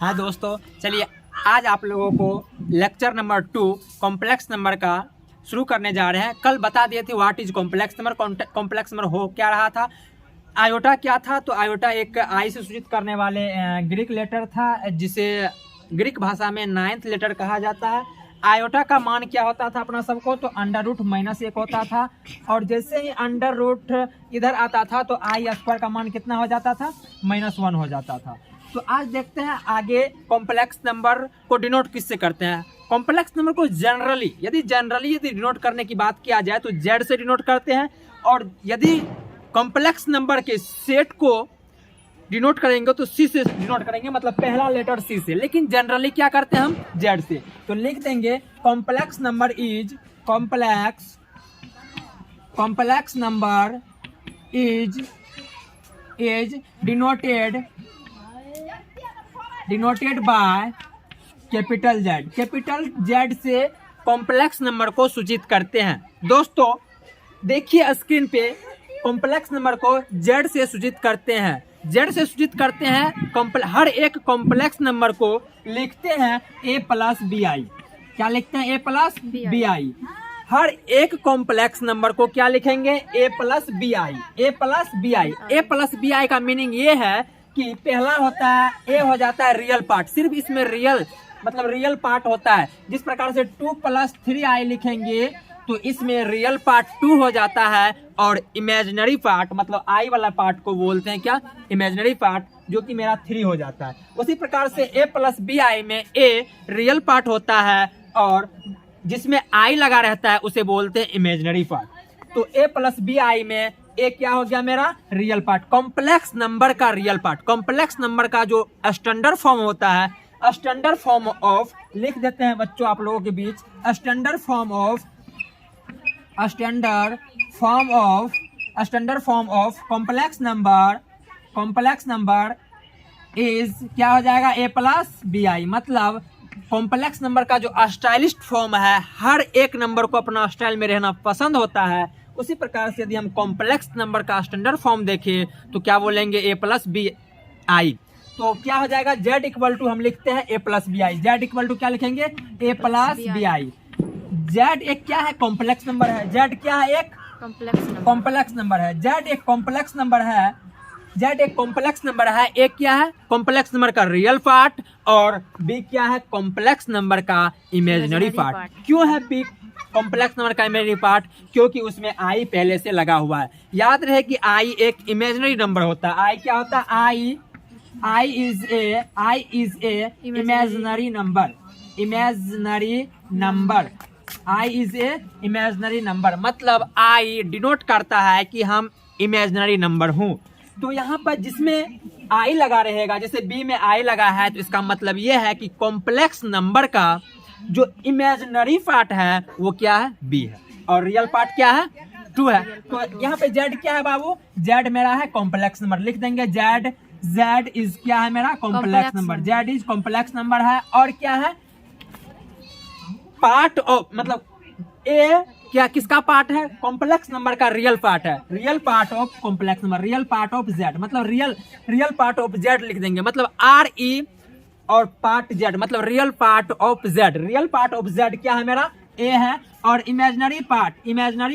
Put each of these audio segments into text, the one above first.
हाँ दोस्तों, चलिए आज आप लोगों को लेक्चर नंबर 2 कॉम्प्लेक्स नंबर का शुरू करने जा रहे हैं। कल बता दिए थे what is complex number. Complex number हो क्या रहा था, आयोटा क्या था। तो आयोटा एक आई से सूचित करने वाले ग्रीक लेटर था, जिसे ग्रीक भाषा में 9th लेटर कहा जाता है। आयोटा का मान क्या होता था अपना सबको, तो √-1 होता था। और जैसे ही अंडर रूट इधर आता था तो आई स्क्वायर का मान कितना हो जाता था, -1 हो जाता था। तो आज देखते हैं आगे कॉम्प्लेक्स नंबर को डिनोट किससे करते हैं। कॉम्प्लेक्स नंबर को जनरली यदि डिनोट करने की बात किया जाए तो जेड से डिनोट करते हैं, और यदि कॉम्प्लेक्स नंबर के सेट को डिनोट करेंगे तो सी से डिनोट करेंगे, मतलब पहला लेटर सी से। लेकिन जनरली क्या करते हैं हम, जेड से। तो लिख देंगे complex number is complex number is denoted by capital Z. Capital Z से कॉम्प्लेक्स नंबर को सूचित करते हैं। दोस्तों देखिए स्क्रीन पे, कॉम्प्लेक्स नंबर को जेड से सूचित करते हैं। जेड से सूचित करते हैं, हर एक कॉम्प्लेक्स नंबर को लिखते हैं a+bi। क्या लिखते हैं, a+bi। हर एक कॉम्प्लेक्स नंबर को क्या लिखेंगे, a+bi का मीनिंग ये है कि पहला होता है ए हो जाता है रियल पार्ट, सिर्फ इसमें रियल पार्ट होता है। जिस प्रकार से 2+3i लिखेंगे तो इसमें रियल पार्ट 2 हो जाता है, और इमेजिनरी पार्ट मतलब आई वाला पार्ट को बोलते हैं क्या, इमेजिनरी पार्ट, जो कि मेरा 3 हो जाता है। उसी प्रकार से a+bi में ए रियल पार्ट होता है और जिसमें आई लगा रहता है उसे बोलते हैं इमेजिनरी पार्ट। तो a+bi में ए क्या हो गया, मेरा रियल पार्ट, कॉम्प्लेक्स नंबर का रियल पार्ट। कॉम्प्लेक्स नंबर का जो स्टैंडर्ड फॉर्म होता है, स्टैंडर्ड फॉर्म ऑफ, लिख देते हैं बच्चों आप लोगों के बीच, standard form of complex number is क्या हो जाएगा, a+bi। मतलब कॉम्प्लेक्स नंबर का जो स्टाइलिस्ट फॉर्म है, हर एक नंबर को अपना स्टाइल में रहना पसंद होता है। उसी प्रकार से यदि हम कॉम्प्लेक्स नंबर का स्टैंडर्ड फॉर्म देखें तो क्या बोलेंगे, a+bi। तो क्या हो जाएगा, z हम लिखते हैं a+bi। z क्या लिखेंगे, a+bi। जेड एक क्या है, कॉम्प्लेक्स नंबर है। जेड क्या है, एक कॉम्प्लेक्स नंबर है। जेड एक कॉम्प्लेक्स नंबर है। एक क्या है, कॉम्प्लेक्स नंबर का रियल पार्ट, और बी क्या है, कॉम्प्लेक्स नंबर का इमेजिनरी पार्ट। क्यों है बी कॉम्प्लेक्स नंबर का इमेजिनरी पार्ट, क्योंकि उसमें आई पहले से लगा हुआ है। याद रहे कि आई एक इमेजिनरी नंबर होता है। आई क्या होता है, I is a imaginary number. मतलब आई डिनोट करता है कि हम इमेजिनरी नंबर हूं। तो यहाँ पर जिसमें आई लगा रहेगा, जैसे बी में आई लगा है, तो इसका मतलब ये है कि कॉम्प्लेक्स नंबर का जो इमेजिनरी पार्ट है वो क्या है, बी है, और रियल पार्ट क्या है, 2 है। तो यहाँ पे जेड क्या है बाबू, जेड मेरा है कॉम्प्लेक्स नंबर। लिख देंगे जेड इज क्या है, मेरा complex number. Z is complex number है, और क्या है, पार्ट ऑफ, मतलब ए क्या किसका पार्ट है, कॉम्प्लेक्स नंबर का रियल पार्ट है। Real part of complex number, real part of Z, मतलब रियल पार्ट ऑफ जेड लिख देंगे। मतलब RE और पार्ट जेड, मतलब real part of Z. Real part of Z क्या है, मेरा ए है, और इमेजिनरी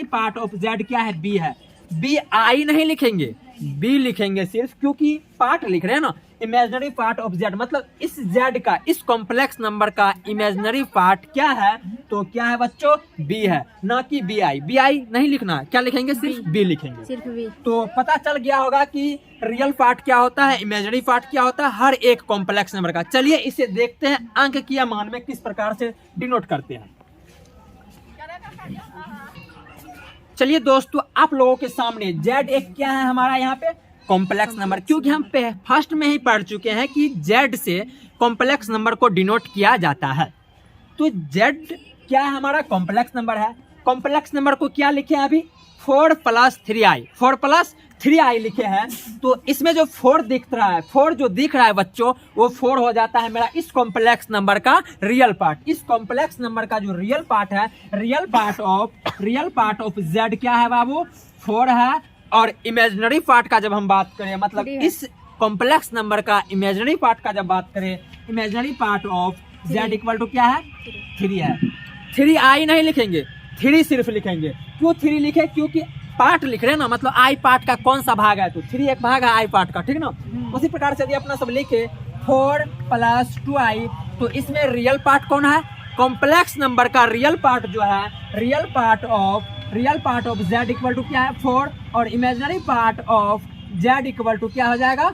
पार्ट ऑफ जेड क्या है, बी है। बी आई नहीं लिखेंगे, बी लिखेंगे सिर्फ, क्योंकि पार्ट लिख रहे हैं ना, इमेजिनरी पार्ट ऑफ जेड। मतलब इस जेड का, इस कॉम्प्लेक्स नंबर का इमेजिनरी पार्ट क्या है, तो क्या है बच्चों, बी है, ना कि बी आई नहीं लिखना। क्या लिखेंगे, सिर्फ बी लिखेंगे, सिर्फ बी। तो पता चल गया होगा कि रियल पार्ट क्या होता है, इमेजिनरी पार्ट क्या होता है, हर एक कॉम्प्लेक्स नंबर का। चलिए इसे देखते हैं अंक की मान में किस प्रकार से डिनोट करते हैं। चलिए दोस्तों आप लोगों के सामने जेड एक क्या है हमारा, यहाँ पे कॉम्प्लेक्स नंबर, क्योंकि हम फर्स्ट में ही पढ़ चुके हैं कि जेड से कॉम्प्लेक्स नंबर को डिनोट किया जाता है। तो जेड क्या है, हमारा कॉम्प्लेक्स नंबर है। कॉम्प्लेक्स नंबर को क्या लिखे हैं अभी, 4+3i लिखे हैं। तो इसमें जो 4 दिख रहा है बच्चों, वो 4 हो जाता है मेरा इस कॉम्प्लेक्स नंबर का रियल पार्ट। इस कॉम्प्लेक्स नंबर का जो रियल पार्ट है, रियल पार्ट ऑफ जेड क्या है बाबू, 4 है। और इमेजिनरी पार्ट का जब हम बात करें, मतलब इस कॉम्प्लेक्स नंबर का इमेजिनरी पार्ट का जब बात करें, imaginary part of z equal to क्या है 3 है। 3 आई नहीं लिखेंगे, 3 सिर्फ लिखेंगे। क्यों 3 लिखे? क्योंकि पार्ट लिख रहे हैं ना, मतलब आई पार्ट का कौन सा भाग है, तो 3 एक भाग है आई पार्ट का, ठीक ना। उसी प्रकार से यदि अपना सब लिखे 4 + 2i, तो इसमें रियल पार्ट कौन है? कॉम्प्लेक्स नंबर का रियल पार्ट जो है, real part of z equal to क्या है 4, और imaginary part of z equal to क्या हो जाएगा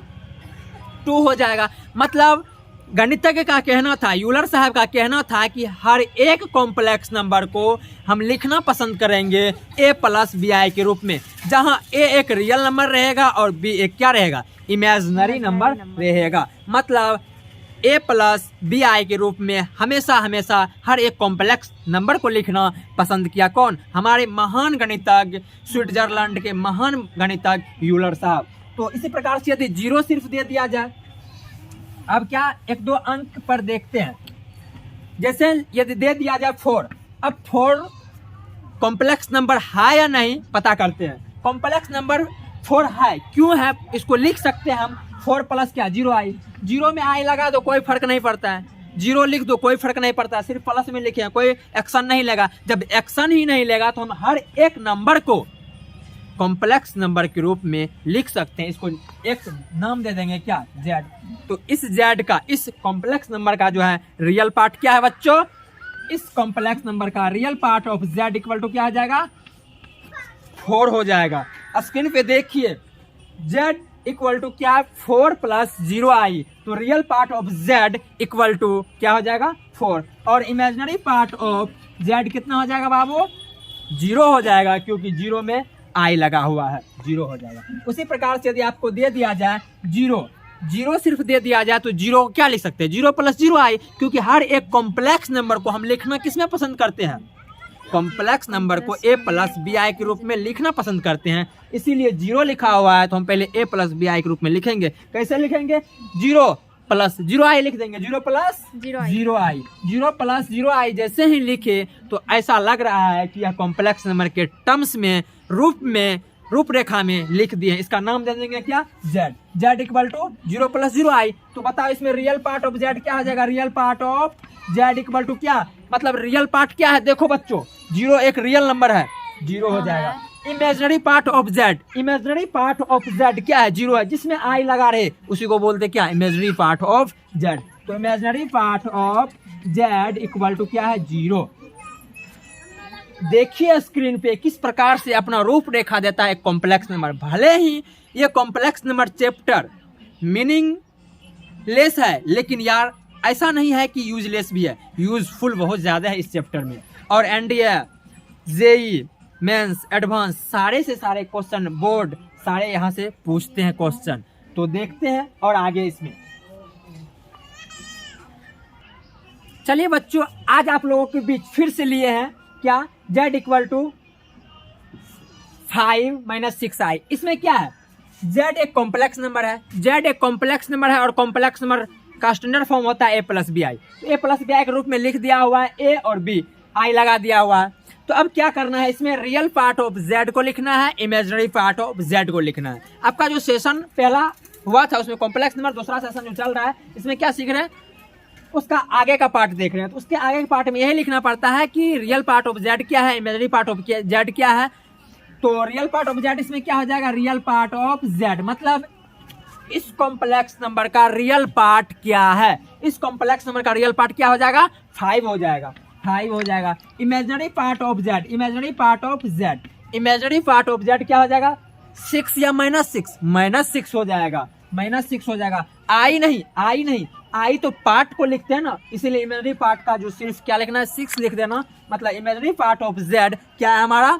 2 हो जाएगा। मतलब गणितज्ञ का कहना था, यूलर साहब का कहना था कि हर एक कॉम्प्लेक्स नंबर को हम लिखना पसंद करेंगे a + bi के रूप में, जहां a एक रियल नंबर रहेगा और b एक क्या रहेगा, इमेजिनरी नंबर रहेगा। मतलब a + bi के रूप में हमेशा हर एक कॉम्प्लेक्स नंबर को लिखना पसंद किया। कौन? हमारे महान गणितज्ञ, स्विट्जरलैंड के महान गणितज्ञ यूलर साहब। तो इसी प्रकार से यदि 0 सिर्फ दे दिया जाए, अब क्या 1-2 अंक पर देखते हैं। जैसे यदि दे दिया जाए 4, अब 4 कॉम्प्लेक्स नंबर है या नहीं पता करते हैं। कॉम्प्लेक्स नंबर 4 है, क्यों है इसको लिख सकते हैं हम। 4 + क्या 0i, 0 में i लगा दो कोई फर्क नहीं पड़ता है, 0 लिख दो कोई फर्क नहीं पड़ता है, सिर्फ प्लस में लिखे हैं, कोई एक्शन नहीं लेगा। जब एक्शन ही नहीं लेगा तो हम हर एक नंबर को कॉम्प्लेक्स नंबर के रूप में लिख सकते हैं। इसको एक नाम दे देंगे क्या, z। तो इस z का, इस कॉम्प्लेक्स नंबर का जो है रियल पार्ट क्या है बच्चों, इस कॉम्प्लेक्स नंबर का real part of z equal to क्या आ जाएगा 4 हो जाएगा। स्क्रीन पे देखिए z इक्वल टू क्या है 4 + 0i, तो real part of z equal to क्या हो जाएगा 4, और इमेजिनरी पार्ट ऑफ z कितना हो जाएगा बाबू 0 हो जाएगा, क्योंकि 0 में आई लगा हुआ है, 0 हो जाएगा। उसी प्रकार से यदि आपको दे दिया जाए 0 सिर्फ दे दिया जाए तो 0 क्या लिख सकते हैं 0 + 0i, क्योंकि हर एक कॉम्प्लेक्स नंबर को हम लिखना किसमें पसंद करते हैं, कॉम्प्लेक्स नंबर को a + bi के रूप में लिखना पसंद करते हैं। इसीलिए 0 लिखा हुआ है तो हम पहले a + bi के रूप में लिखेंगे। कैसे लिखेंगे 0 + 0i लिख देंगे, 0 + 0i जैसे ही लिखे तो ऐसा लग रहा है कि यह कॉम्प्लेक्स नंबर के टर्म्स में रूपरेखा में लिख दिए। इसका नाम दे देंगे क्या z इक्वल टू 0 + 0i। तो बताओ इसमें रियल पार्ट ऑफ z क्या हो जाएगा, real part of z equal to क्या, मतलब रियल पार्ट क्या है, देखो बच्चों 0 एक रियल नंबर है, 0 हो जाएगा। इमेजिनरी पार्ट ऑफ z क्या है 0 है, जिसमें i लगा रहे उसी को बोलते क्या, इमेजिनरी पार्ट ऑफ z। तो imaginary part of z equal to क्या है 0। देखिए स्क्रीन पे किस प्रकार से अपना रूप रेखा देता है कॉम्प्लेक्स नंबर। भले ही ये कॉम्प्लेक्स नंबर चैप्टर मीनिंगलेस है, लेकिन यार ऐसा नहीं है कि यूजलेस भी है, यूजफुल बहुत ज़्यादा है इस चैप्टर में। और एनडीए, जेई मेंस, एडवांस सारे से सारे क्वेश्चन बोर्ड सारे यहाँ से पूछते हैं क्वेश्चन। तो देखते हैं और आगे इसमें चलिए बच्चों, आज आप लोगों के बीच फिर से लिए हैं क्या z इक्वल टू 5 - 6i। इसमें क्या है, z एक कॉम्प्लेक्स नंबर है, और कॉम्प्लेक्स नंबर का स्टैंडर्ड फॉर्म होता है a + bi। तो a + bi के रूप में लिख दिया हुआ है, a और b i लगा दिया हुआ है। तो अब क्या करना है, इसमें रियल पार्ट ऑफ z को लिखना है, इमेजिनरी पार्ट ऑफ z को लिखना है। आपका जो सेशन पहला हुआ था उसमें कॉम्प्लेक्स नंबर, दूसरा सेशन जो चल रहा है इसमें क्या सीख रहे हैं, उसका आगे का पार्ट देख रहे हैं। तो उसके आगे के पार्ट में यही लिखना पड़ता है कि रियल पार्ट ऑफ z क्या है, इमेजिनरी पार्ट ऑफ z क्या है। तो रियल पार्ट ऑफ z इसमें क्या हो जाएगा, रियल पार्ट ऑफ z, मतलब इस कॉम्प्लेक्स नंबर का रियल पार्ट क्या है, इस कॉम्प्लेक्स नंबर का रियल पार्ट क्या हो जाएगा 5 हो जाएगा। इमेजिनरी पार्ट ऑफ z क्या हो जाएगा 6 या -6 हो जाएगा, आई नहीं, आई तो पार्ट को लिखते हैं ना, इसीलिए इमेजिनरी पार्ट का जो सिर्फ क्या लिखना है 6 लिख देना। मतलब इमेजिनरी पार्ट ऑफ z क्या है हमारा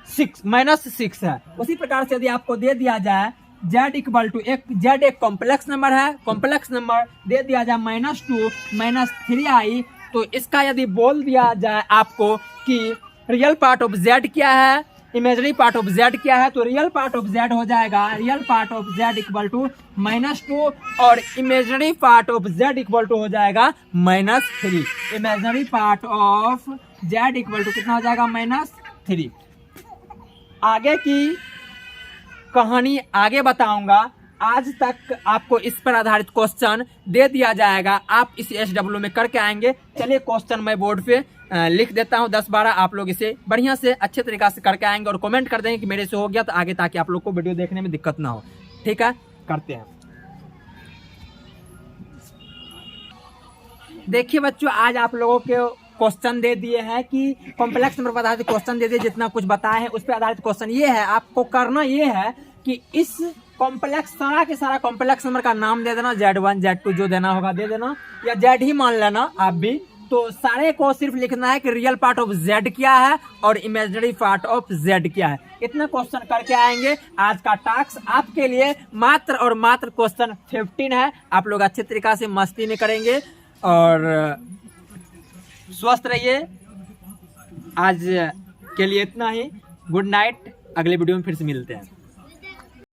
-6 है। उसी प्रकार से यदि आपको दे दिया जाए z इक्वल टू z एक कॉम्प्लेक्स नंबर है, कॉम्प्लेक्स नंबर दे दिया जाए -2 - 3i, तो इसका यदि बोल दिया जाए आपको कि रियल पार्ट ऑफ z क्या है, इमेजिनरी पार्ट ऑफ z क्या है, तो रियल पार्ट ऑफ z हो जाएगा, real part of z equal to -2 और imaginary part of z equal to हो जाएगा -3। Imaginary part of z equal to कितना हो जाएगा -3। आगे की कहानी आगे बताऊंगा। आज तक आपको इस पर आधारित क्वेश्चन दे दिया जाएगा, आप इस SW में करके आएंगे। चलिए क्वेश्चन मैं बोर्ड पे लिख देता हूँ 10-12, आप लोग इसे बढ़िया से अच्छे तरीका से करके आएंगे और कमेंट कर देंगे कि मेरे से हो गया, तो आगे ताकि आप लोग को वीडियो देखने में दिक्कत ना हो। ठीक है, करते हैं। देखिए बच्चों, आज आप लोगों के क्वेश्चन दे दिए हैं कि कॉम्प्लेक्स नंबर पर आधारित क्वेश्चन दे दिए, जितना कुछ बताए हैं उस पर आधारित क्वेश्चन ये है। आपको करना ये है कि इस कॉम्प्लेक्स सारा के सारा कॉम्प्लेक्स नंबर का नाम दे देना, Z1 Z2 जो देना होगा दे देना, या Z ही मान लेना आप भी। तो सारे को सिर्फ लिखना है कि रियल पार्ट ऑफ Z क्या है और इमेजिनरी पार्ट ऑफ Z क्या है। इतना क्वेश्चन करके आएंगे। आज का टास्क आपके लिए मात्र और मात्र क्वेश्चन 15 है। आप लोग अच्छे तरीका से मस्ती में करेंगे और स्वस्थ रहिए। आज के लिए इतना ही। गुड नाइट, अगले वीडियो में फिर से मिलते हैं।